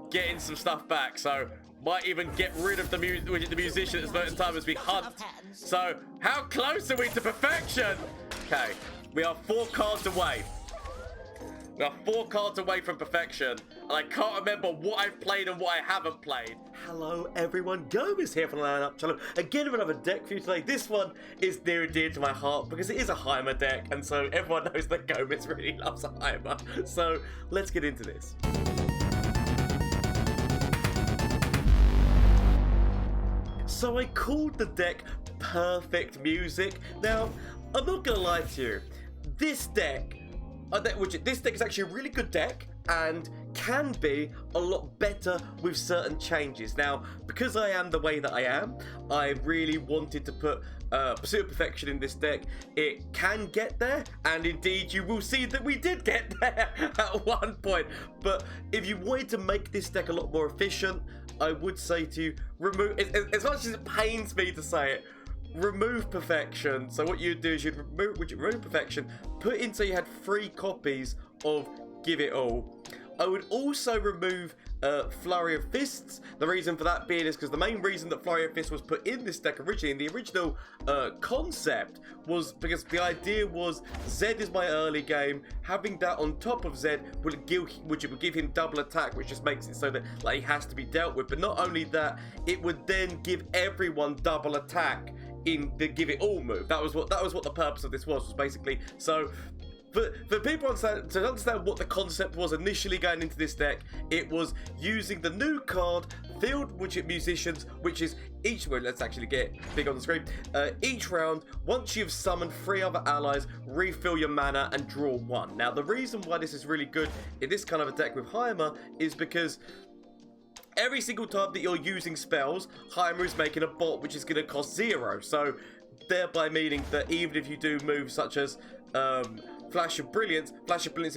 getting some stuff back. So might even get rid of the musician at certain time as we hunt. So how close are we to perfection? Okay, we are 4 cards away. We are 4 cards away from perfection, and I can't remember what I've played and what I haven't played. Hello everyone, Gomez here from the LAN channel, again with another deck for you today. This one is near and dear to my heart because it is a Heimer deck, and so everyone knows that Gomez really loves a Heimer. So let's get into this. So I called the deck Purrfect Music. Now, I'm not gonna lie to you, this deck is actually a really good deck and can be a lot better with certain changes. Now, because I am the way that I am, I really wanted to put Pursuit of Perfection in this deck. It can get there, and indeed you will see that we did get there at one point. But if you wanted to make this deck a lot more efficient, I would say to you, remove, as much as it pains me to say it, remove Perfection. So what you'd do is you'd remove Perfection, put in so you had 3 copies of Give It All. I would also remove Flurry of Fists. The reason for that being is because the main reason that Flurry of Fists was put in this deck originally, in the original concept, was because the idea was Zed is my early game. Having that on top of Zed would give him double attack, which just makes it so that he has to be dealt with. But not only that, it would then give everyone double attack in the Give It All move. That was what the purpose of this was basically. So for people to understand what the concept was initially going into this deck, it was using the new card, Field Musicians, which is each, well, let's actually get big on the screen. Each round, once you've summoned 3 other allies, refill your mana and draw 1. Now, the reason why this is really good in this kind of a deck with Heimer is because every single time that you're using spells, Heimer is making a bot which is going to cost 0. So, thereby meaning that even if you do moves such as Flash of Brilliance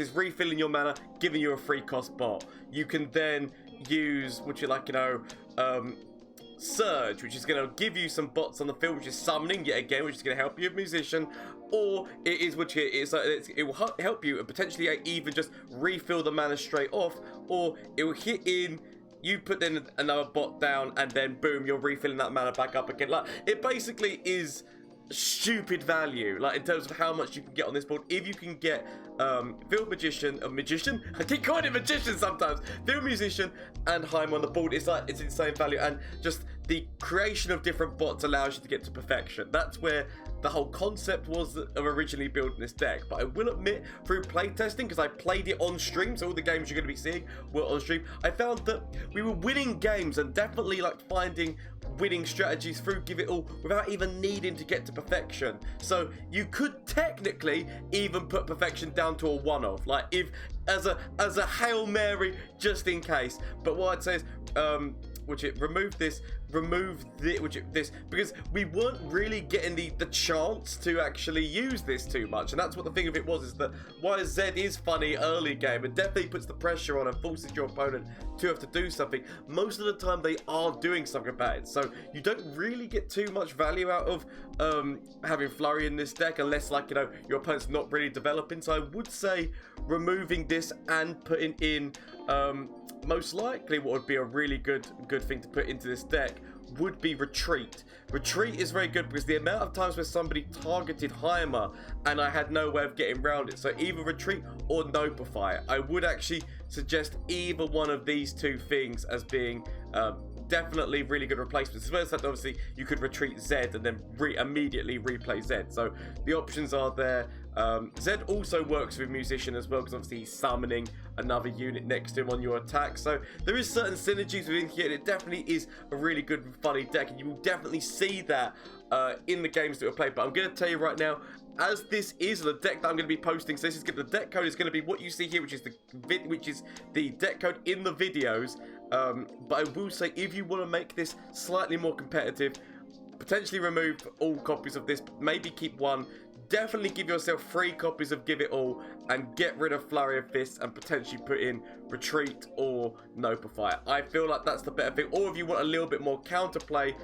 is refilling your mana, giving you a free cost bot. You can then use, Surge, which is going to give you some bots on the field, which is summoning yet again, which is going to help you with Musician, or it will help you and potentially even just refill the mana straight off, or it will hit in. You put then another bot down, and then boom, you're refilling that mana back up again. It basically is stupid value, in terms of how much you can get on this board. If you can get Field Magician, I keep calling it Magician sometimes, Field Musician and Heimer on the board, it's insane value, and just the creation of different bots allows you to get to perfection. That's where the whole concept was of originally building this deck. But I will admit, through playtesting, because I played it on stream, so all the games you're going to be seeing were on stream, I found that we were winning games and definitely finding winning strategies through Give It All without even needing to get to perfection. So you could technically even put perfection down to a one-off, if as a Hail Mary just in case. But what I'd say is remove this, because we weren't really getting the chance to actually use this too much. And that's what the thing of it was, is that while Zed is funny early game and definitely puts the pressure on and forces your opponent to have to do something, most of the time they are doing something about it. So you don't really get too much value out of having Flurry in this deck unless your opponent's not really developing. So I would say removing this and putting in most likely what would be a really good thing to put into this deck would be Retreat. Retreat is very good because the amount of times where somebody targeted Heimer and I had no way of getting around it. So either Retreat or Notify. I would actually suggest either one of these 2 things as being definitely really good replacements. As well as that, obviously, you could retreat Zed and then immediately replay Zed. So the options are there. Zed also works with Musician as well, because obviously he's summoning another unit next to him on your attack. So there is certain synergies within here, and it definitely is a really good and funny deck, and you will definitely see that in the games that we play. But I'm going to tell you right now, as this is the deck that I'm going to be posting, so the deck code is going to be what you see here, which is the deck code in the videos. But I will say, if you want to make this slightly more competitive, potentially remove all copies of this, maybe keep 1. Definitely give yourself 3 copies of Give It All and get rid of Flurry of Fists and potentially put in Retreat or Notify. I feel like that's the better thing. Or if you want a little bit more counterplay,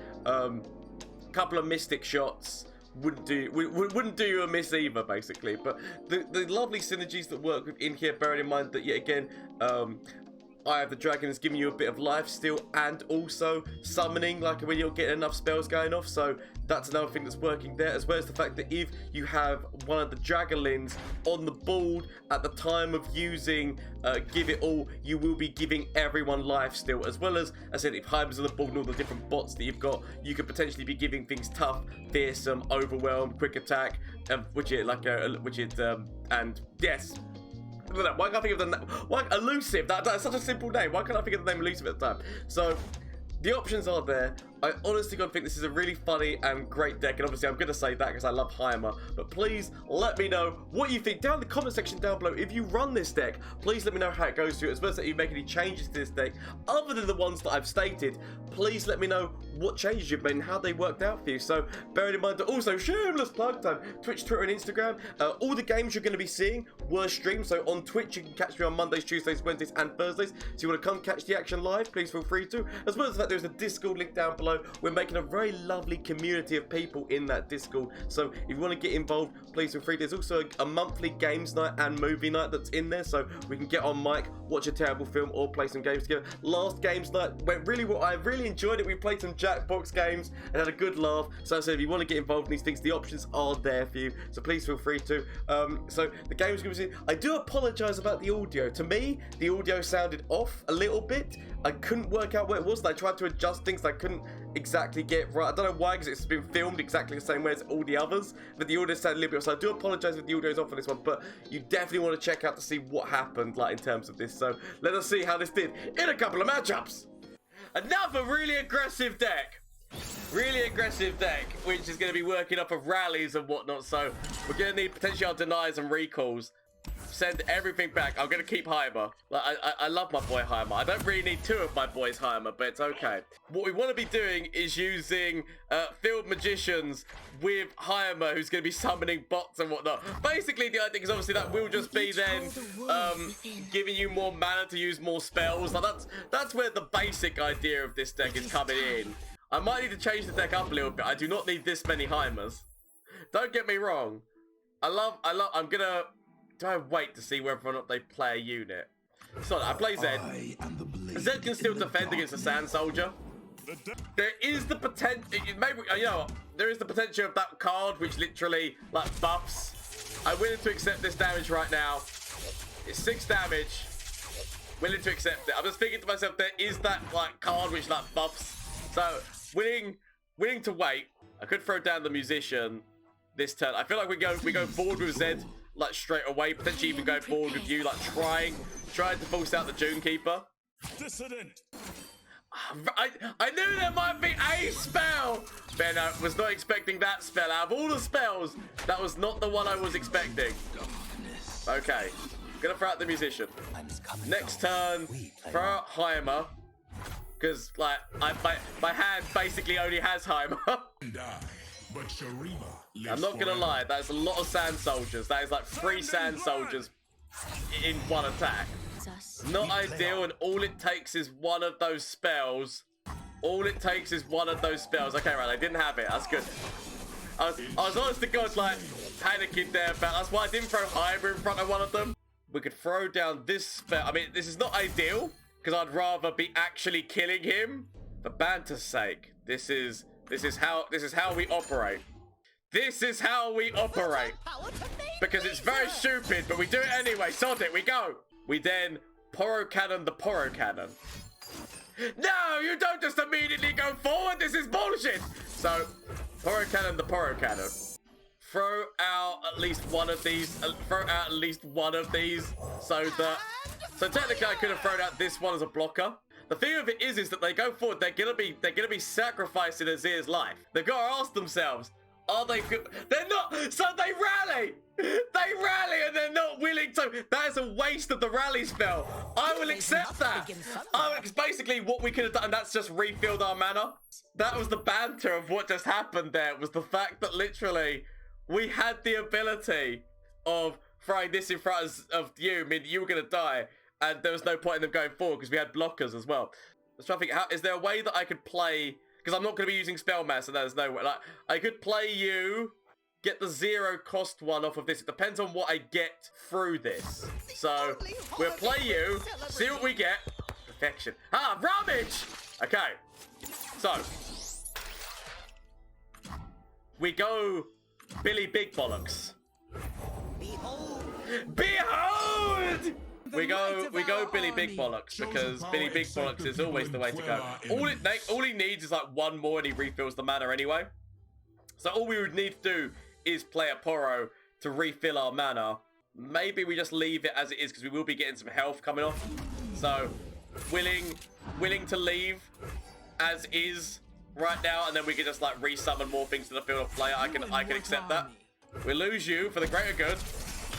couple of Mystic Shots wouldn't do you a miss either, basically. But the lovely synergies that work in here, bearing in mind that yet again, Eye of the Dragon is giving you a bit of life steal and also summoning, like when you're getting enough spells going off. So that's another thing that's working there, as well as the fact that if you have one of the Dragonlins on the board at the time of using Give It All, you will be giving everyone life steal, as well as, I said, if Heimer's on the board and all the different bots that you've got, you could potentially be giving things tough, fearsome, overwhelm, quick attack, and yes. Why can't I think of the name? Why Elusive? That's such a simple name. Why can't I think of the name Elusive at the time? So the options are there. I honestly think this is a really funny and great deck, and obviously I'm going to say that because I love Heimer, but please let me know what you think down in the comment section down below. If you run this deck, please let me know how it goes to you, as well as that you make any changes to this deck other than the ones that I've stated. Please let me know what changes you've made and how they worked out for you. So bearing in mind that also, shameless plug time, Twitch, Twitter and Instagram, all the games you're going to be seeing were streamed. So on Twitch you can catch me on Mondays, Tuesdays, Wednesdays and Thursdays. So you want to come catch the action live, please feel free to, as well as the fact there's a Discord link down below. We're making a very lovely community of people in that Discord, so if you want to get involved, please feel free. There's also a monthly games night and movie night that's in there, so we can get on mic, watch a terrible film or play some games together. Last games night went really well. I really enjoyed it. We played some Jackbox games and had a good laugh. So I said, if you want to get involved in these things, the options are there for you, so please feel free to. So the games going to be, I do apologize about the audio. To me, the audio sounded off a little bit. I couldn't work out where it was, and I tried to adjust things. I couldn't exactly get right. I don't know why, because it's been filmed exactly the same way as all the others, but the audio sounded a little bit off. So I do apologize if the audio is off on this one, but you definitely want to check out to see what happened, like in terms of this. So let us see how this did in a couple of matchups. Another really aggressive deck. Really aggressive deck, which is going to be working off of rallies and whatnot. So we're going to need potential denies and recalls. Send everything back. I'm going to keep Heimer. Like, I love my boy Heimer. I don't really need two of my boys Heimer, but it's okay. What we want to be doing is using Field Magicians with Heimer, who's going to be summoning bots and whatnot. Basically, the idea is obviously that will just be then giving you more mana to use more spells. Like, that's where the basic idea of this deck is coming in. I might need to change the deck up a little bit. I do not need this many Heimers. Don't get me wrong. I'm going to... Do I wait to see whether or not they play a unit? So I play Zed. Zed can still defend against a Sand Soldier. There is the potential, maybe, you know, there is the potential of that card which literally like buffs. I'm willing to accept this damage right now. It's 6 damage. Willing to accept it. I'm just thinking to myself, there is that like card which like buffs. So willing to wait. I could throw down the Musician this turn. I feel like we go forward with Zed like straight away, potentially even go forward with you, like trying to force out the June Keeper. Dissident. I knew there might be a spell. Ben, I was not expecting that spell. Out of all the spells, that was not the one I was expecting. Okay, gonna throw out the Musician. Next turn, throw out Heimer, because like my hand basically only has Heimer. But shurima, I'm not gonna lie, that's a lot of Sand Soldiers. That is like 3 Sand Soldiers in one attack. Not ideal, and all it takes is one of those spells. All it takes is one of those spells. Okay, right, I didn't have it. That's good. I was honest to God, like panicking there, but that's why I didn't throw Heimer in front of one of them. We could throw down this spell. I mean, this is not ideal because I'd rather be actually killing him for banter's sake. This is how we operate. This is how we operate. Because it's very stupid, but we do it anyway. Sod it, we go. We then Poro Cannon the Poro Cannon. No, you don't just immediately go forward. This is bullshit. So, Poro Cannon the Poro Cannon. Throw out at least one of these. So technically I could have thrown out this one as a blocker. The thing of it is that they go forward, they're gonna be sacrificing Azir's life. They've got to ask themselves, are they good? They're not, so they rally! They rally and they're not willing to. That is a waste of the rally spell. I will accept that. It's basically what we could have done, and that's just refilled our mana. That was the banter of what just happened there, was the fact that literally we had the ability of throwing this in front of you, meaning you were gonna die. And there was no point in them going forward because we had blockers as well. I was trying to think, is there a way that I could play, because I'm not going to be using Spellmaster, so there's no way. Like, I could play you, get the 0 cost one off of this. It depends on what I get through this. So we'll play you, see what we get. perfection. Ah, rubbish! Okay, so we go Billy Big Bollocks. Behold! Behold! We go Billy Big Bollocks because Billy Big Bollocks is always the way to go. All he needs is like one more and he refills the mana anyway. So all we would need to do is play a Purro to refill our mana. Maybe we just leave it as it is because we will be getting some health coming off. So willing to leave as is right now, and then we can just like resummon more things to the field of play. I can accept that. We lose you for the greater good.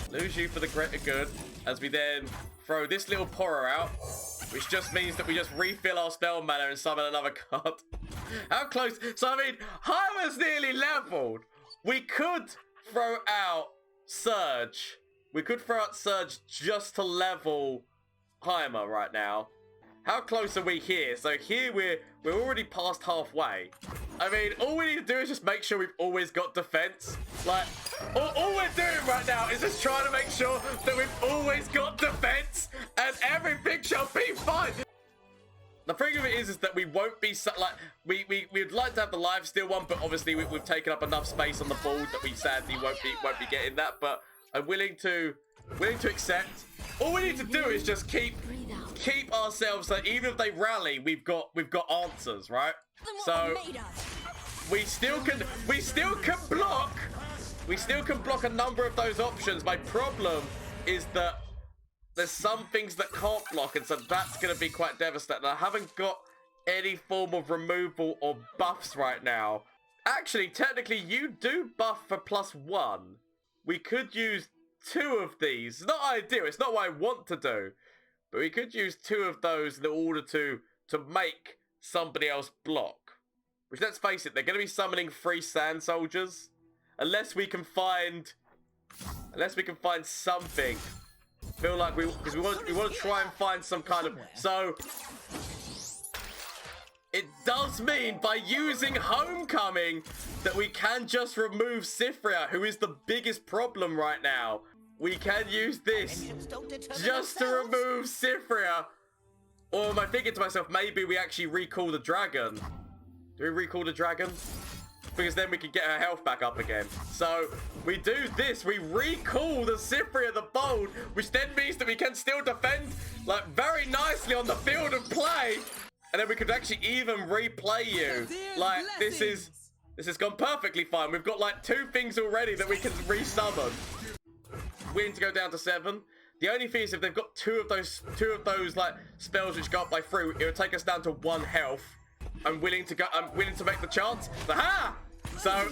Lose you for the greater good as we then throw this little Purro out, which just means that we just refill our spell mana and summon another card. How close? So I mean, Heimer's nearly leveled. We could throw out Surge. We could throw out Surge just to level Heimer right now. How close are we here? So here we're already past halfway. I mean, all we need to do is just make sure we've always got defense. Like, all we're doing right now is just trying to make sure that we've always got defense and everything shall be fine. The thing of it is that we won't be like we'd like to have the lifesteal one, but obviously we've taken up enough space on the board that we sadly won't be getting that. But I'm willing to accept. All we need to do is just keep ourselves, so even if they rally, we've got answers, right? So we still can block a number of those options. My problem is that there's some things that can't block, and so that's going to be quite devastating. I haven't got any form of removal or buffs right now. Actually, technically, you do buff for +1. We could use 2 of these. It's not ideal. It's not what I want to do. But we could use 2 of those in order to make somebody else block. Which, let's face it, they're going to be summoning 3 sand soldiers. Unless we can find something. I feel like we want to try and find some kind of. So it does mean by using Homecoming that we can just remove Cythria, who is the biggest problem right now. We can use this just to remove Cythria. Or am I thinking to myself, maybe we actually recall the dragon? Do we recall the dragon? Because then we can get her health back up again. So we do this. We recall the Cythria the Bold, which then means that we can still defend like very nicely on the field of play. And then we could actually even replay you. Like this has gone perfectly fine. We've got like 2 things already that we can resummon. We need to go down to 7. The only thing is if they've got two of those like spells which go up by 3, it would take us down to 1 health. I'm willing to make the chance. Aha! So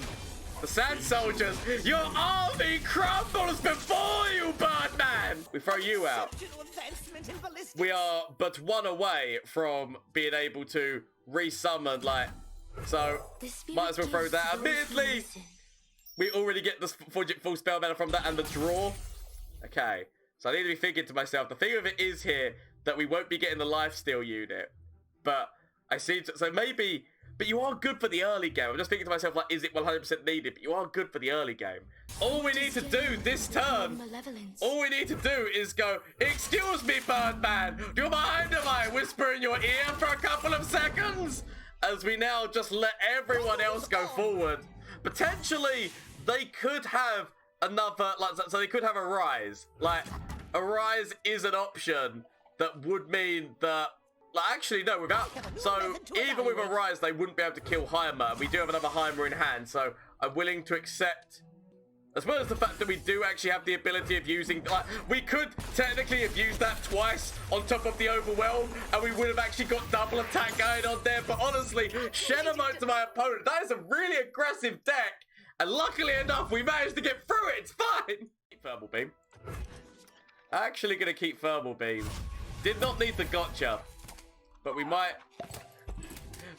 the sand soldiers, your army crumbles before you, Birdman! We throw you out. We are but 1 away from being able to resummon, like, so might as well throw that. Admittedly, we already get the full spell mana from that and the draw. Okay, so I need to be thinking to myself, the thing of it is here that we won't be getting the lifesteal unit, but I see, so maybe, but you are good for the early game. I'm just thinking to myself, like, is it 100% needed? But you are good for the early game. All we need to do this turn, all we need to do is go, excuse me, Birdman, do you mind if I whisper in your ear for a couple of seconds? As we now just let everyone else go forward. Potentially, they could have another, like, so they could have a rise. Like, a rise is an option that would mean that, like, actually, no, without, so even with a rise, they wouldn't be able to kill Heimer. We do have another Heimer in hand, so I'm willing to accept, as well as the fact that we do actually have the ability of using, like, we could technically have used that twice on top of the Overwhelm, and we would have actually got double attack going on there, but honestly, shed a mote to my opponent. That is a really aggressive deck, and luckily enough, we managed to get through it. It's fine. Keep Thermal Beam. Actually gonna keep Thermal Beam. Did not need the gotcha. But we might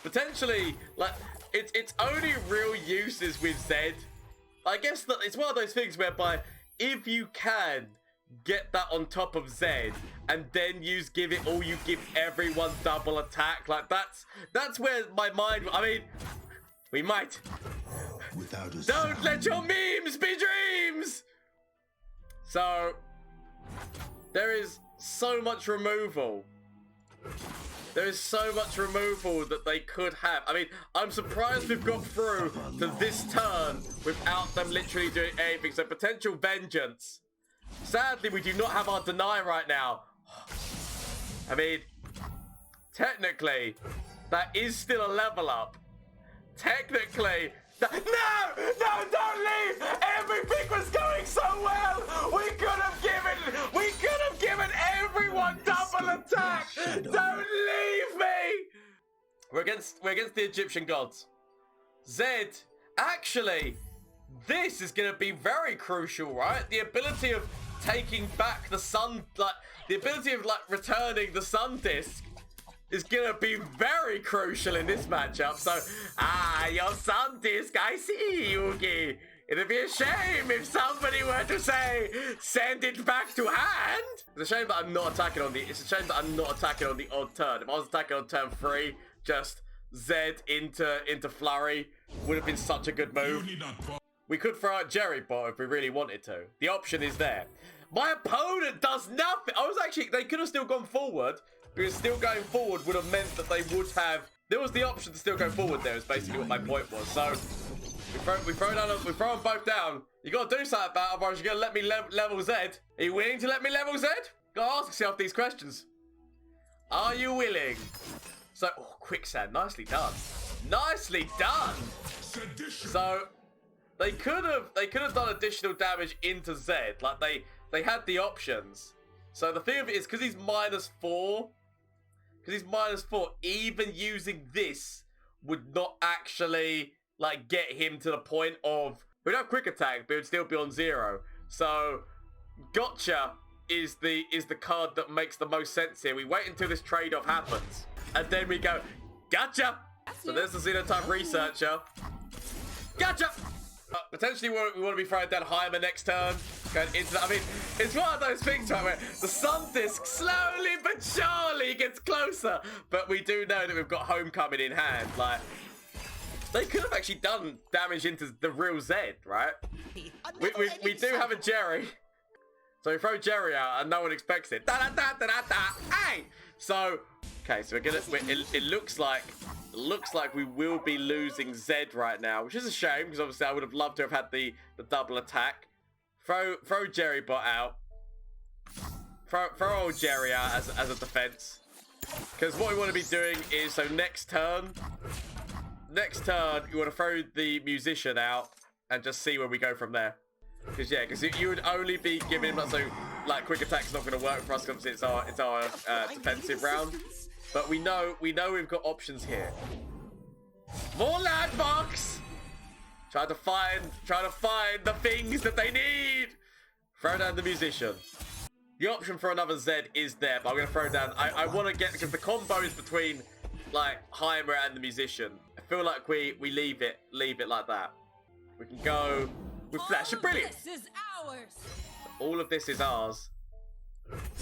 potentially, like, its only real use is with Zed. I guess that it's one of those things whereby if you can get that on top of Zed and then give it all, you give everyone double attack. Like that's where my mind. I mean, we might. Don't let your memes be dreams. So there is so much removal. There is so much removal that they could have. I mean, I'm surprised we've got through to this turn without them literally doing anything. So potential vengeance. Sadly, we do not have our deny right now. I mean, technically, that is still a level up. Technically, no, don't leave. Everything was going so well. We could have given everyone double attack. Don't leave me. We're against the Egyptian gods. Zed, actually, this is going to be very crucial, right? The ability of taking back the sun, like the ability of like returning the sun disc is gonna be very crucial in this matchup. So, your sun disc, I see, Yugi. It'd be a shame if somebody were to say, send it back to hand. It's a shame that I'm not attacking on the, odd turn. If I was attacking on turn 3, just Zed into flurry would have been such a good move. We could throw out Jerry bot if we really wanted to. The option is there. My opponent does nothing. They could have still gone forward, because still going forward would have meant that they would have, there was the option to still go forward there, is basically what my point was. So, we throw them both down. You gotta do something about it, otherwise you're gonna let me level Zed. Are you willing to let me level Zed? Gotta ask yourself these questions. Are you willing? So, quicksand, nicely done. Nicely done! So, they could have done additional damage into Zed. Like, they had the options. So the thing of it is, because he's -4, even using this would not actually like get him to the point of, we'd have quick attack, but it would still be on 0. So gotcha is the card that makes the most sense here. We wait until this trade-off happens, and then we go, gotcha. So there's the Xenotype researcher. Gotcha. Potentially we want to be throwing down Heimer next turn. Going into, I mean, it's one of those things, right, where the sun disc slowly but surely gets closer. But we do know that we've got Homecoming in hand. Like, they could have actually done damage into the real Zed, right? We do have a Jerry. So we throw Jerry out and no one expects it. Da da da da da da. Hey! So, okay, so it looks like we will be losing Zed right now, which is a shame, because obviously I would have loved to have had the double attack. Throw Jerry bot out. Throw old Jerry out as a defense. Because what we want to be doing is, so next turn, you want to throw the musician out and just see where we go from there. Because you would only be giving him, so like quick attack's not going to work for us because it's our defensive round. But we know we've got options here. More land box. Trying to find the things that they need. Throw down the musician. The option for another Zed is there, but I'm gonna throw down. I want to get, because the combo is between like Heimer and the musician. I feel like we leave it like that. We can go with Flash of Brilliance. This is ours. All of this is ours.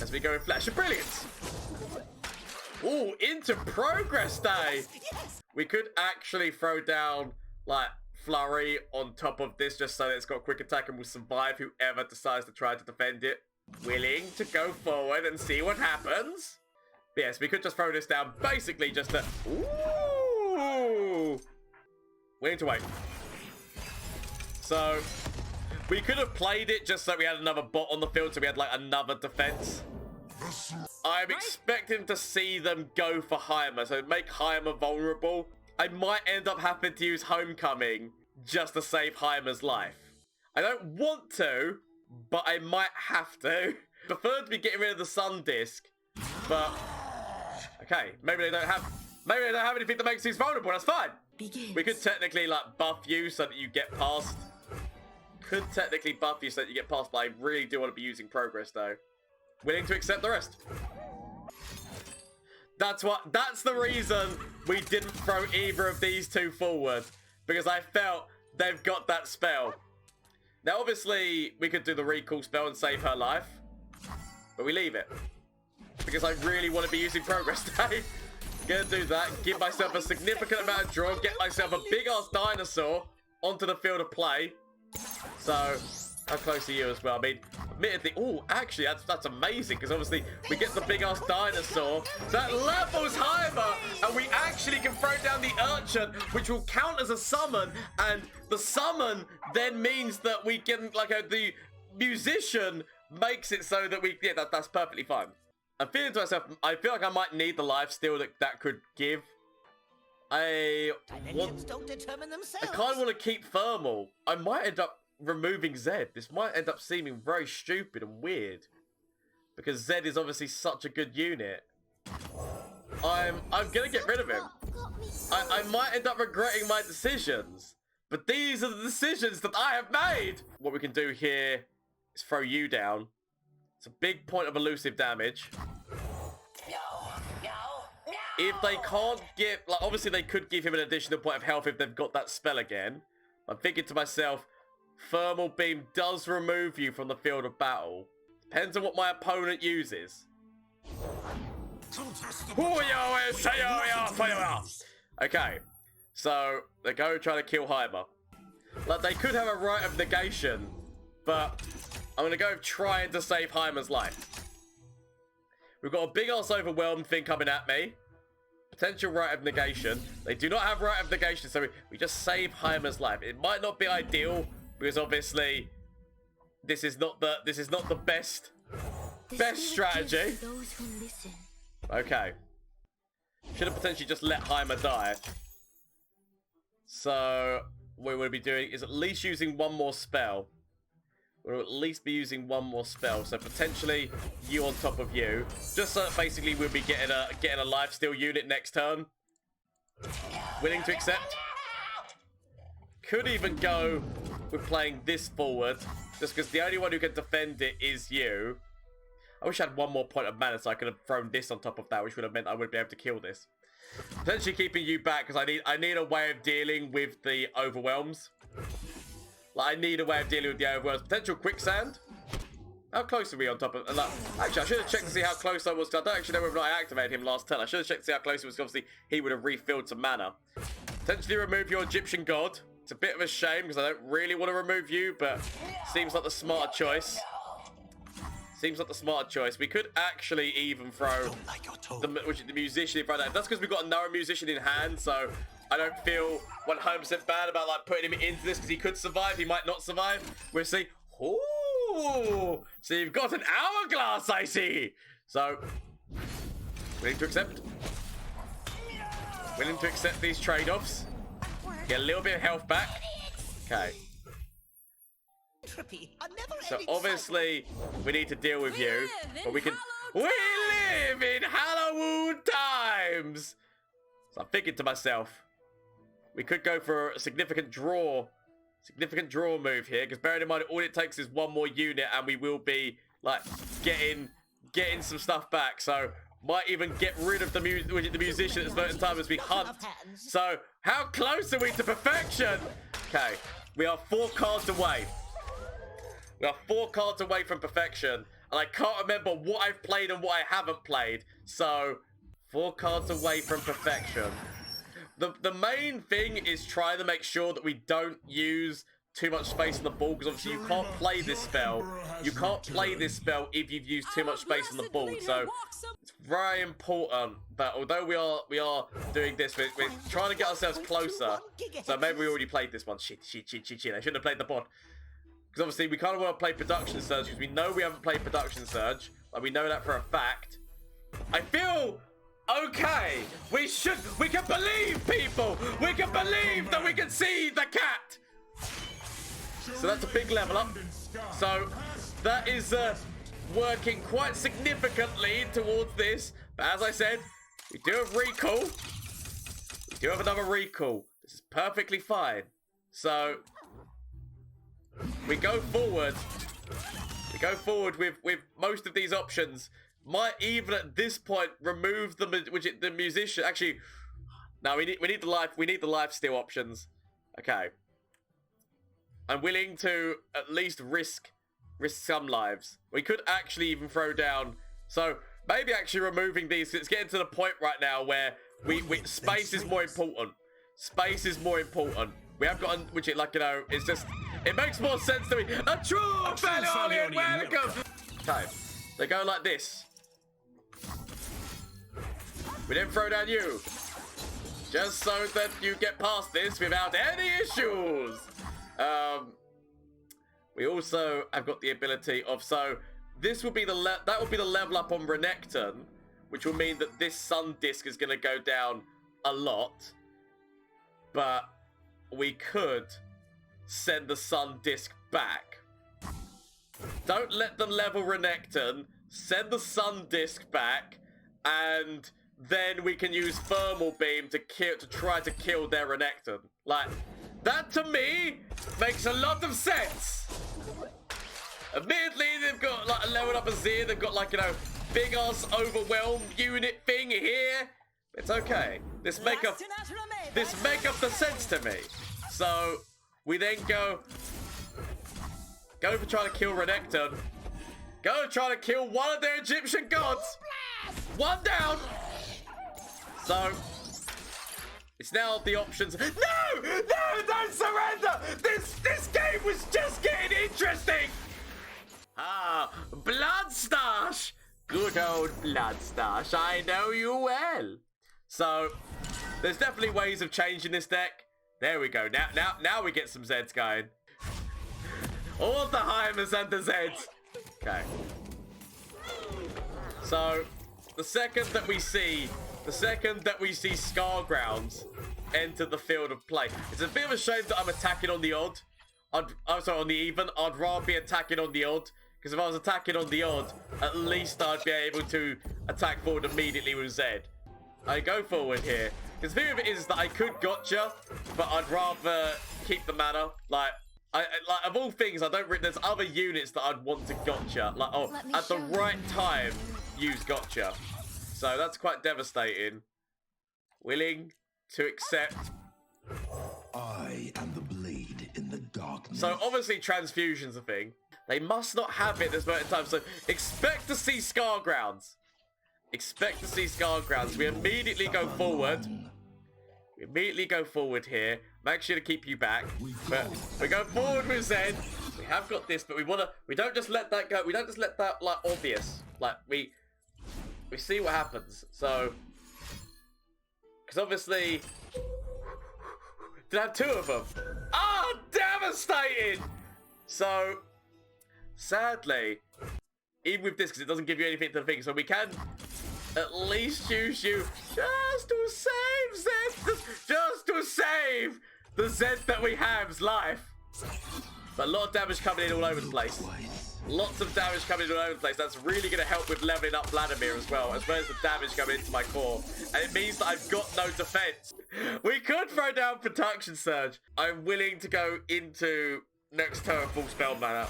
As we go with Flash of Brilliance. Ooh, into Progress Day. Yes. We could actually throw down like Flurry on top of this, just so that it's got quick attack and will survive whoever decides to try to defend it. Willing to go forward and see what happens. But yes, we could just throw this down, basically just to... Ooh! Willing to wait. So, we could have played it just so we had another bot on the field, so we had like another defense. I'm expecting to see them go for Heimer, so make Heimer vulnerable. I might end up having to use Homecoming just to save Heimer's life. I don't want to, but I might have to. Prefer to be getting rid of the sun disc, but okay, maybe they don't have anything that makes these vulnerable. That's fine. We could technically like buff you so that you get past. Could technically buff you so that you get past, but I really do want to be using Progress though. Willing to accept the rest. That's the reason we didn't throw either of these two forward, because I felt they've got that spell. Now obviously we could do the recall spell and save her life, but we leave it because I really want to be using Progress Day. Gonna do that, give myself a significant amount of draw, get myself a big ass dinosaur onto the field of play. So How close are you as well? I mean, admittedly, oh, actually, that's amazing, because obviously we get the big-ass dinosaur that levels Heimer, and we actually can throw down the urchin, which will count as a summon, and the summon then means that we can, like, the musician makes it so that we, yeah, that's perfectly fine. I'm feeling to myself, I feel like I might need the lifesteal that could give. Don't determine themselves. I kind of want to keep thermal. I might end up removing Zed. This might end up seeming very stupid and weird, because Zed is obviously such a good unit. I'm gonna get rid of him. I might end up regretting my decisions, but these are the decisions that I have made. What we can do here is throw you down. It's a big point of elusive damage. If they can't get, like, obviously they could give him an additional point of health if they've got that spell again. I'm thinking to myself, Thermal Beam does remove you from the field of battle. Depends on what my opponent uses. Okay, so they go try to kill Heimer. Like, they could have a Rite of Negation, but I'm gonna go trying to save Heimer's life. We've got a big ass overwhelmed thing coming at me. Potential Rite of Negation. They do not have Rite of Negation, so we just save Heimer's life. It might not be ideal, because obviously this is not the best strategy. Okay. Should have potentially just let Heimer die. So what we'll be doing is at least using one more spell. We'll at least be using one more spell, so potentially you on top of you. Just so that basically we'll be getting a lifesteal unit next turn. Willing to accept? Could even go with playing this forward, just because the only one who can defend it is you. I wish I had one more point of mana so I could have thrown this on top of that, which would have meant I would be able to kill this. Potentially keeping you back, because I need a way of dealing with the overwhelms. Like, I need a way of dealing with the overwhelms. Potential quicksand. How close are we on top of... Like, actually, I should have checked to see how close I was. I don't actually know whether I activated him last turn. I should have checked to see how close it was. Obviously, he would have refilled some mana. Potentially remove your Egyptian god. It's a bit of a shame, because I don't really want to remove you, but seems like the smarter choice. Seems like the smarter choice. We could actually even throw the musician in front of that. That's because we've got another musician in hand, so I don't feel 100% bad about, like, putting him into this, because he could survive, he might not survive. We'll see. Ooh! So you've got an hourglass, I see! So, willing to accept? Willing to accept these trade-offs? Get a little bit of health back. Okay. So obviously, we need to deal with you, but we can... We live in Halloween times! So I'm thinking to myself, we could go for a significant draw move here, because bearing in mind all it takes is one more unit and we will be, like, getting some stuff back. So might even get rid of the musician at certain time as we hunt. So how close are we to perfection? Okay, we are 4 cards away. We are 4 cards away from perfection, and I can't remember what I've played and what I haven't played. So 4 cards away from perfection. The main thing is trying to make sure that we don't use too much space on the ball, because obviously you can't play this spell. You can't play this spell if you've used too much space on the ball. So it's very important that although we are doing this, we're trying to get ourselves closer. So maybe we already played this one. Shit. I shouldn't have played the pod. Because obviously we kind of want to play Production Surge, because we know we haven't played Production Surge. Like, we know that for a fact. I feel... okay, we can believe, people! We can believe that we can see the cat! So that's a big level up. So that is working quite significantly towards this. But as I said, we do have recall. We do have another recall. This is perfectly fine. So we go forward. We go forward with most of these options. Might even at this point remove the musician. Actually, no, we need the life steal options. Okay. I'm willing to at least risk some lives. We could actually even throw down. So maybe actually removing these. It's getting to the point right now where space is more important. Space is more important. We have got, which it, like, you know, it's just, it makes more sense to me. A true Valorian welcome! Okay, they go like this. We then throw down you. Just so that you get past this without any issues. We also have got the ability of, so this will be the that will be the level up on Renekton, which will mean that this sun disc is going to go down a lot. But we could send the sun disc back. Don't let them level Renekton. Send the sun disc back, and then we can use thermal beam to try to kill their Renekton. Like, that to me makes a lot of sense. Admittedly, they've got like a leveled up Azir. They've got, like, you know, big ass overwhelm unit thing here. It's okay. This make up the sense to me. So we then go for trying to kill Renekton. Go try to kill one of their Egyptian gods. One down. So it's now the options. No, don't surrender. This game was just getting interesting. Ah, Bloodstash. Good old Bloodstash. I know you well. So there's definitely ways of changing this deck. There we go. Now we get some Zeds going. All the Heimers and the Zeds. Okay. So the second that we see Scargrounds enter the field of play, it's a bit of a shame that I'm attacking on the odd. I'm sorry, on the even. I'd rather be attacking on the odd, because if I was attacking on the odd, at least I'd be able to attack forward immediately with Zed. I go forward here. Because the thing of it is that I could gotcha, but I'd rather keep the mana. Like of all things, there's other units that I'd want to gotcha. Like, oh, at the right time, use gotcha. So that's quite devastating. Willing to accept. I am the blade in the darkness. So obviously transfusion's a thing. They must not have it this moment in time. So expect to see Scargrounds. Expect to see Scargrounds. We immediately go forward. We immediately go forward here. Make sure to keep you back. But we go forward with Zed. We have got this, but we don't just let that go. We don't just let that, like, obvious. Like, we see what happens. So, because obviously, did I have two of them? Oh, devastated! So, sadly, even with this, because it doesn't give you anything to think, so we can at least use you just to save Zed, just to save the Zed that we have's life. But a lot of damage coming in all over the place. Lots of damage coming in all over the place. That's really going to help with leveling up Vladimir as well as the damage coming into my core. And it means that I've got no defense. We could throw down Protection Surge. I'm willing to go into next turn full spell mana.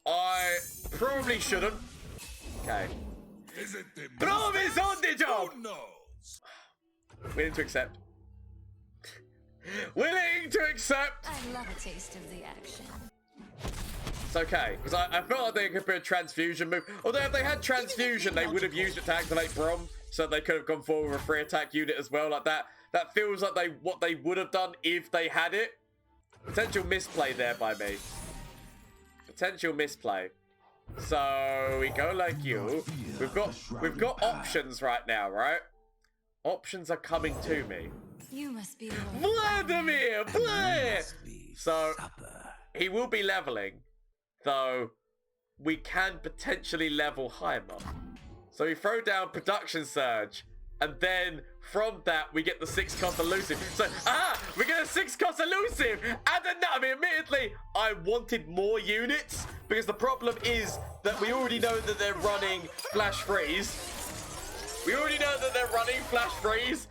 I probably shouldn't. Okay. Braum is on the job! Willing to accept. Willing to accept! I love a taste of the action. It's okay, because I felt like they could be a transfusion move. Although if they had transfusion, they would have used it to activate Braum, so they could have gone forward with a free attack unit as well, like that. That feels like what they would have done if they had it. Potential misplay there by me. Potential misplay. So we go like you. We've got options right now, right? Options are coming to me. You must be Vladimir, play! So he will be leveling, though we can potentially level Heimer. So we throw down Production Surge, and then from that we get the 6-cost elusive. So we get a 6-cost elusive, and then I mean, admittedly, I wanted more units because the problem is that we already know that they're running Flash Freeze. We already know that they're running Flash Freeze,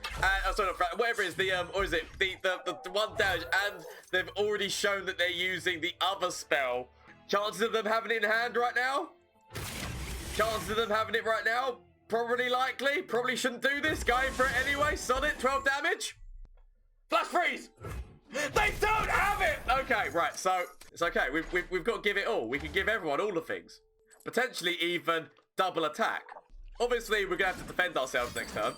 sorry, whatever it is, or is it the one damage, and they've already shown that they're using the other spell. Chances of them having it in hand right now? Chances of them having it right now? Probably likely. Probably shouldn't do this. Going for it anyway. Sonnet, 12 damage. Flash Freeze! They don't have it! Okay, right, so it's okay. We've got to give it all. We can give everyone all the things. Potentially even double attack. Obviously, we're going to have to defend ourselves next turn.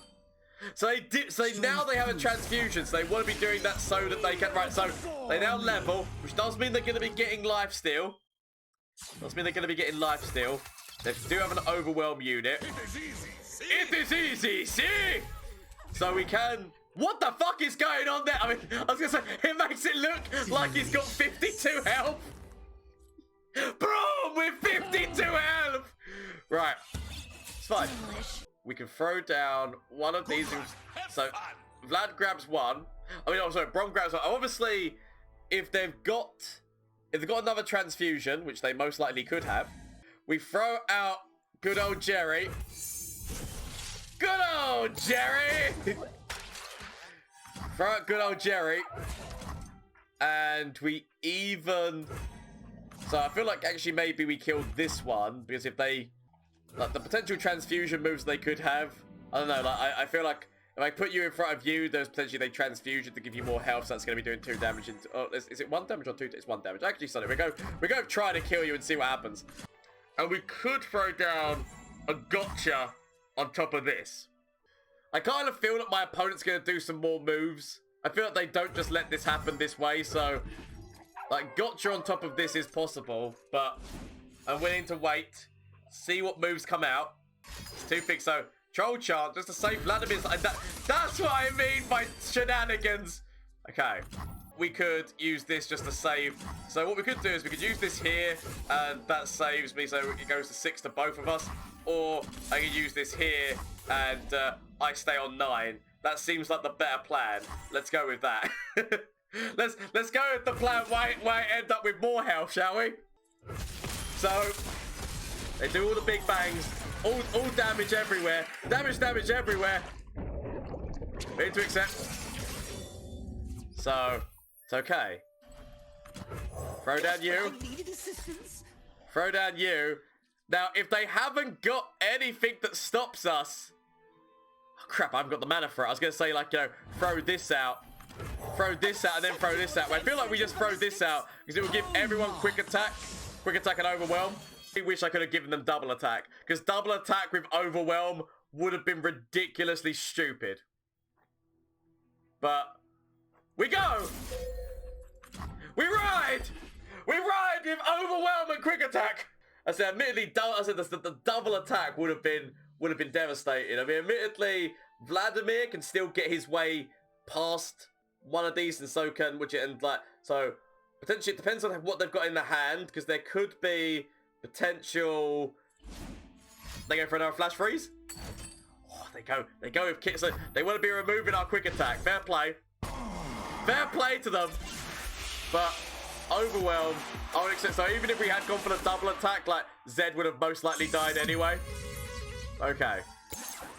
So they did. So now they have a transfusion. So they want to be doing that so that they can. Right. So they now level, which does mean they're going to be getting lifesteal. Does mean they're going to be getting lifesteal. They do have an overwhelm unit. It is easy. See. So we can. What the fuck is going on there? I mean, I was going to say it makes it look like he's got 52 health. Bro, with 52 health. Right. It's fine. We can throw down one of these. So Vlad grabs one. I mean, I'm sorry, Braum grabs one. Obviously, if they've got another transfusion, which they most likely could have, we throw out good old Jerry. Good old Jerry. Throw out good old Jerry. And we even. So I feel like actually maybe we killed this one because if they. Like, the potential transfusion moves they could have. I don't know, like, I feel like if I put you in front of you, there's potentially they transfusion to give you more health, so that's going to be doing 2 damage. Oh, is it 1 damage or 2? It's 1 damage. Actually, sorry, we're going to try to kill you and see what happens. And we could throw down a gotcha on top of this. I kind of feel that my opponent's going to do some more moves. I feel like they don't just let this happen this way, so... Like, gotcha on top of this is possible, but I'm willing to wait. See what moves come out. It's too big, so troll chant just to save Vladimir's. That's what I mean by shenanigans. Okay, we could use this just to save. So what we could do is we could use this here, and that saves me, so it goes to 6 to both of us. Or I could use this here, and I stay on 9. That seems like the better plan. Let's go with that. let's go with the plan. Why end up with more health, shall we? So. They do all the big bangs, all damage everywhere. Damage everywhere. We need to accept. So, it's okay. Throw down you. Throw down you. Now, if they haven't got anything that stops us... Oh, crap, I haven't got the mana for it. I was going to say, like, you know, throw this out. Throw this out and then throw this out. But I feel like we just throw this out because it will give everyone quick attack and overwhelm. I wish I could have given them double attack because double attack with overwhelm would have been ridiculously stupid. But we go. We ride with overwhelm and quick attack. I said, admittedly, the double attack would have been devastating. I mean, admittedly, Vladimir can still get his way past one of these, and so can so potentially it depends on what they've got in the hand because there could be. Potential. They go for another flash freeze. Oh, they go with kit. So they want to be removing our quick attack. Fair play to them. But overwhelm. I would accept. So even if we had gone for the double attack, like Zed would have most likely died anyway. Okay.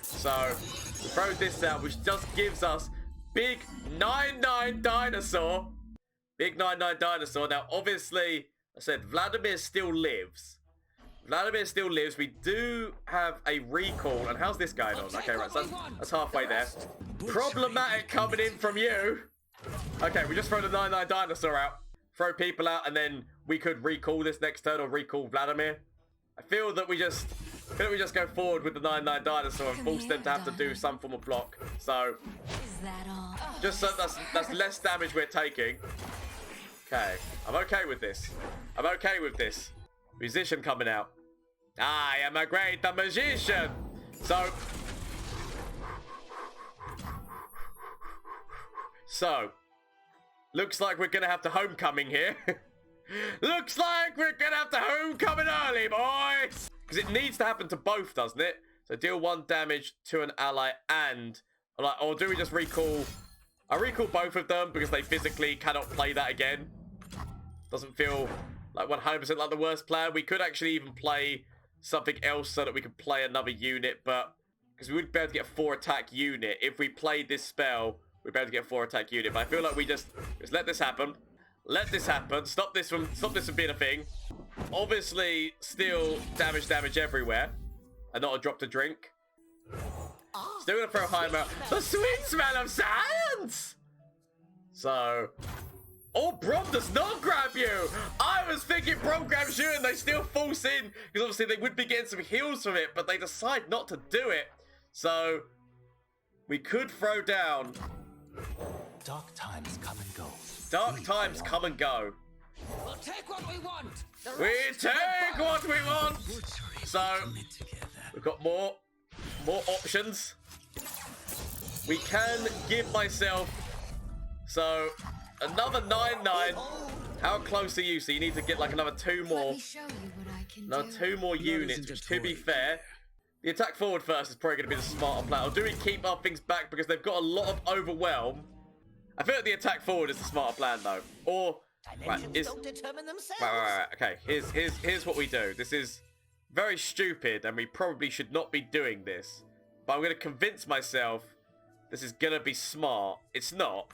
So we throw this out, which just gives us big 9/9 dinosaur. Big 9/9 dinosaur. Now, obviously. I said Vladimir still lives. We do have a recall. And how's this going on? Okay, right. So that's halfway there. Problematic coming in from you. Okay, we just throw the 9/9 dinosaur out. Throw people out, and then we could recall this next turn or recall Vladimir. I feel that we just go forward with the 9/9 dinosaur and force them to have to do some form of block. So Is that all? just so that's less damage we're taking. Okay, I'm okay with this. Musician coming out. I am a great magician. So, looks like we're gonna have to homecoming here. Looks like we're gonna have to homecoming early, boys. Because it needs to happen to both, doesn't it? So deal 1 damage to an ally and, or do we just recall? I recall both of them because they physically cannot play that again. Doesn't feel like 100% like the worst plan. We could actually even play something else so that we could play another unit, but because we would be able to get a 4 attack unit. If we played this spell, we'd be able to get a 4 attack unit. But I feel like we just let this happen. Let this happen. Stop this from being a thing. Obviously, still damage everywhere. And not a drop to drink. Still gonna throw Heimer. The sweet smell of science! So... Oh, Braum does not grab you! I was thinking Braum grabs you and they still force in. Because obviously they would be getting some heals from it, but they decide not to do it. So, We could throw down. Dark times come and go. Dark times come and go. We'll take what we want. The We rest to the take bar. what we want. So we've got more options. We can give myself so another 9/9. How close are you? So you need to get like another 2 Let more. me show you what I can Another do. 2 more units, which to be fair, the attack forward first is probably going to be the smarter plan. Or do we keep our things back because they've got a lot of overwhelm? I feel like the attack forward is the smarter plan though. Or right, Dimensions don't determine themselves. right. Okay, here's what we do. This is very stupid, and we probably should not be doing this. But I'm going to convince myself this is going to be smart. It's not.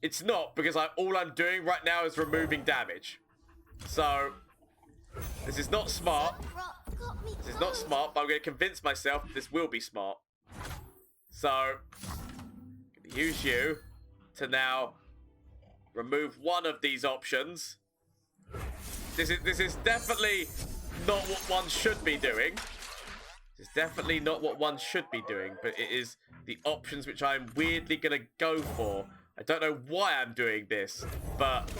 It's not, because all I'm doing right now is removing damage. So, this is not smart. This is not smart, but I'm going to convince myself that this will be smart. So, I'm going to use you to now remove one of these options. This is definitely not what one should be doing. This is definitely not what one should be doing, but it is the options which I'm weirdly going to go for. I don't know why I'm doing this, but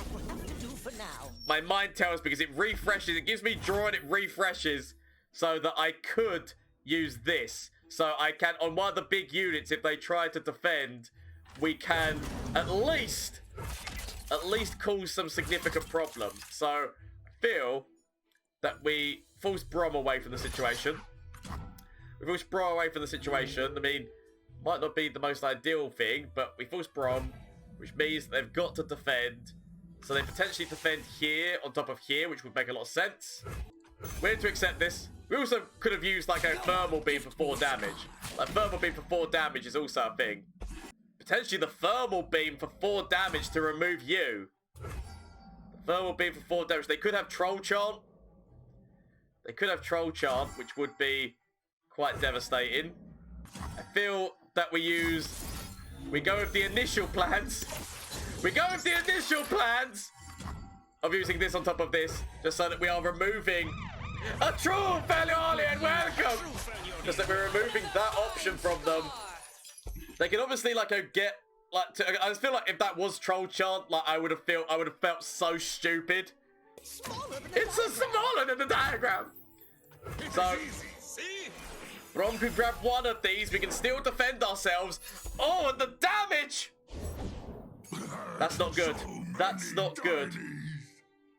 my mind tells me because it refreshes. It gives me draw and it refreshes so that I could use this. So I can, on one of the big units, if they try to defend, we can at least cause some significant problems. So I feel that we force Braum away from the situation. We force Braum away from the situation. I mean, might not be the most ideal thing, but we force Braum, which means they've got to defend. So they potentially defend here on top of here, which would make a lot of sense. We're to accept this. We also could have used like a thermal beam for 4 damage. Like thermal beam for 4 damage is also a thing. Potentially the thermal beam for 4 damage to remove you. The thermal beam for 4 damage. They could have troll chant. They could have troll chant, which would be quite devastating. I feel that we go with the initial plans. We go with the initial plans of using this on top of this, just so that we are removing a true Felialian welcome. Just that we're removing that option from them. They can obviously like get like. I just feel like if that was troll chant, like I would have felt so stupid. It's a smaller than the diagram. So Braum could grab one of these. We can still defend ourselves. Oh, and the damage! That's not good. That's not good.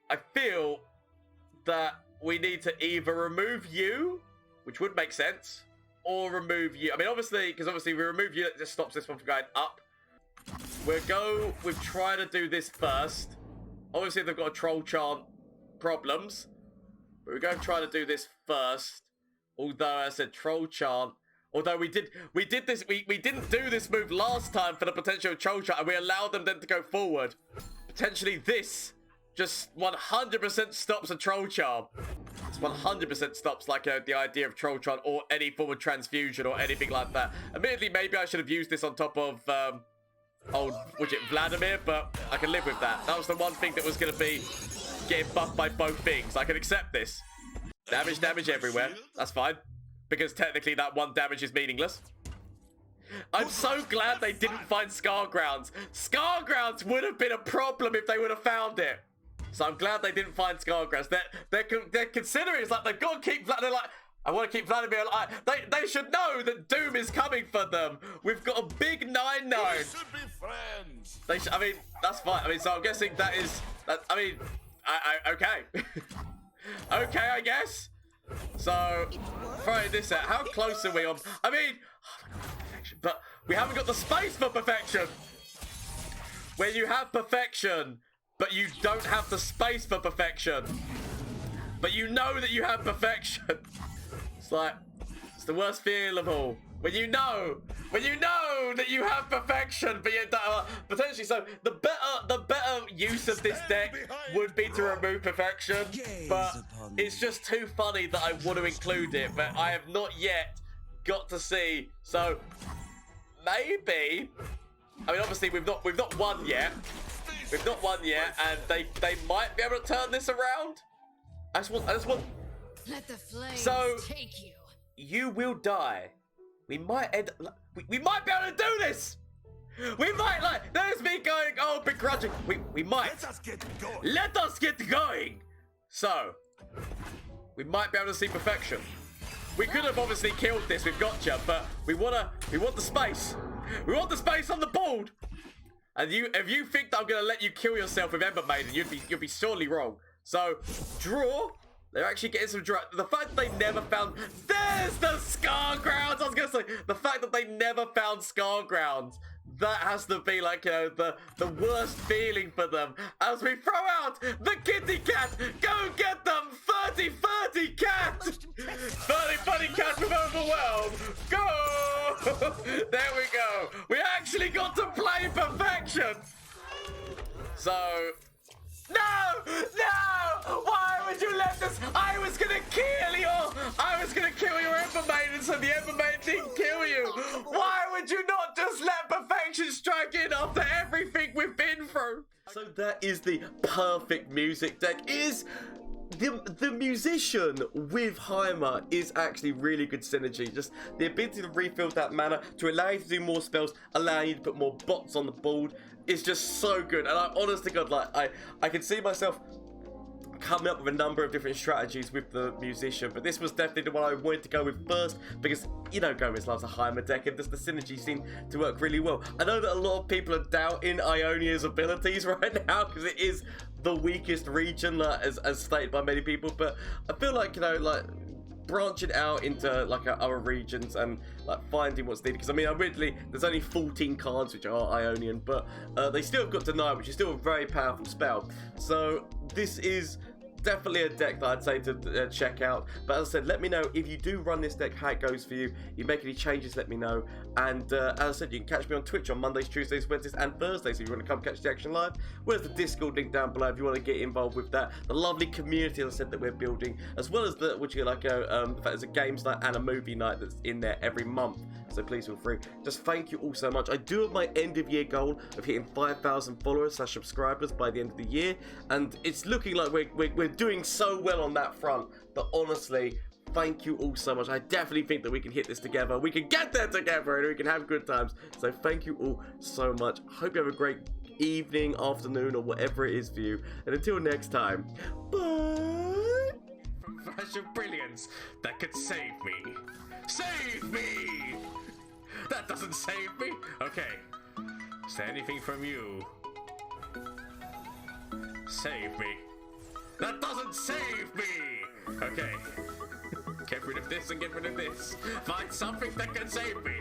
I feel that we need to either remove you, which would make sense, or remove you. I mean, obviously, because obviously we remove you, that just stops this one from going up. We'll try to do this first. Obviously, they've got a troll chant problems, but we're going to try to do this first. Although I said troll chant. Although we didn't do this move last time for the potential troll chant, and we allowed them then to go forward. Potentially this just 100% stops a troll chant. This 100% stops like the idea of troll chant or any form of transfusion or anything like that. Admittedly, maybe I should have used this on top of Vladimir, but I can live with that. That was the one thing that was going to be getting buffed by both things. I can accept this. Damage everywhere. That's fine. Because technically that 1 damage is meaningless. I'm so glad they didn't find Scar Grounds. Scar Grounds would have been a problem if they would have found it. So I'm glad they didn't find Scar Grounds. They're considering it's like they've got to keep... They're like, I want to keep Vladimir alive. They should know that Doom is coming for them. We've got a big 9-9. We should be friends. I mean, that's fine. I mean, so I'm guessing that is... I mean, okay. Okay, I guess. So, throwing this out. How close are we on? I mean, oh my God, perfection. But we haven't got the space for perfection. When you have perfection, but you don't have the space for perfection. But you know that you have perfection. It's like, it's the worst feel of all. When you know that you have perfection, but you don't, potentially. So the better use of this deck would be to remove perfection, but it's just too funny that I want to include it. But I have not yet got to see. So maybe, I mean, obviously we've not won yet. We've not won yet, and they might be able to turn this around. I just want. Let the flames So take you. You will die. We might end... We might be able to do this. We might, like, there's me going, oh, begrudging. We might. Let us get going. Let us get going. So, we might be able to see perfection. We could have obviously killed this with Gotcha, but we want the space. We want the space on the board. And if you think that I'm gonna let you kill yourself with Ember Maiden, you'd be sorely wrong. So, draw. They're actually getting some draw. The fact that they never found, there's the Scar Grounds. I was gonna say the fact that they never found Scar Grounds. That has to be like, you know, the worst feeling for them. As we throw out the kitty cat. Go get them, 30-30 cat. 30-30 cat with Overwhelm. Go. There we go. We actually got to play perfection. So, no. Why would you let this? I was gonna kill your Ember Maiden, so the Ember Maiden didn't kill you. Why would you not just let perfection strike in after everything we've been through? So that is the Purrfect music deck. Is the musician with Heimer is actually really good synergy. Just the ability to refill that mana to allow you to do more spells, allow you to put more bots on the board is just so good. And I honest to God, like I can see myself coming up with a number of different strategies with the musician, but this was definitely the one I wanted to go with first because, you know, Gomez loves a Heimer deck and just the synergy seemed to work really well. I know that a lot of people are doubting Ionia's abilities right now because it is the weakest region, like, as stated by many people, but I feel like, you know, like branching out into like other regions and like finding what's needed, because I mean, admittedly there's only 14 cards which are Ionian, but they still have got Deny, which is still a very powerful spell. So this is definitely a deck that I'd say to check out. But as I said, let me know if you do run this deck, how it goes for you. You make any changes, let me know. And as I said, you can catch me on Twitch on Mondays, Tuesdays, Wednesdays and Thursdays if you want to come catch the action live. Where's the Discord link down below if you want to get involved with that. The lovely community, as I said, that we're building, as well as the the fact there's a games night and a movie night that's in there every month. So please feel free. Just thank you all so much. I do have my end of year goal of hitting 5,000 followers/subscribers by the end of the year, and it's looking like we're doing so well on that front that honestly, thank you all so much. I definitely think that we can hit this together. We can get there together and we can have good times. So thank you all so much. Hope you have a great evening, afternoon, or whatever it is for you. And until next time, bye. From Flash of Brilliance that could save me. Save me! That doesn't save me. Okay. Is there anything from you? Save me. That doesn't save me! Okay. Get rid of this and get rid of this. Find something that can save me.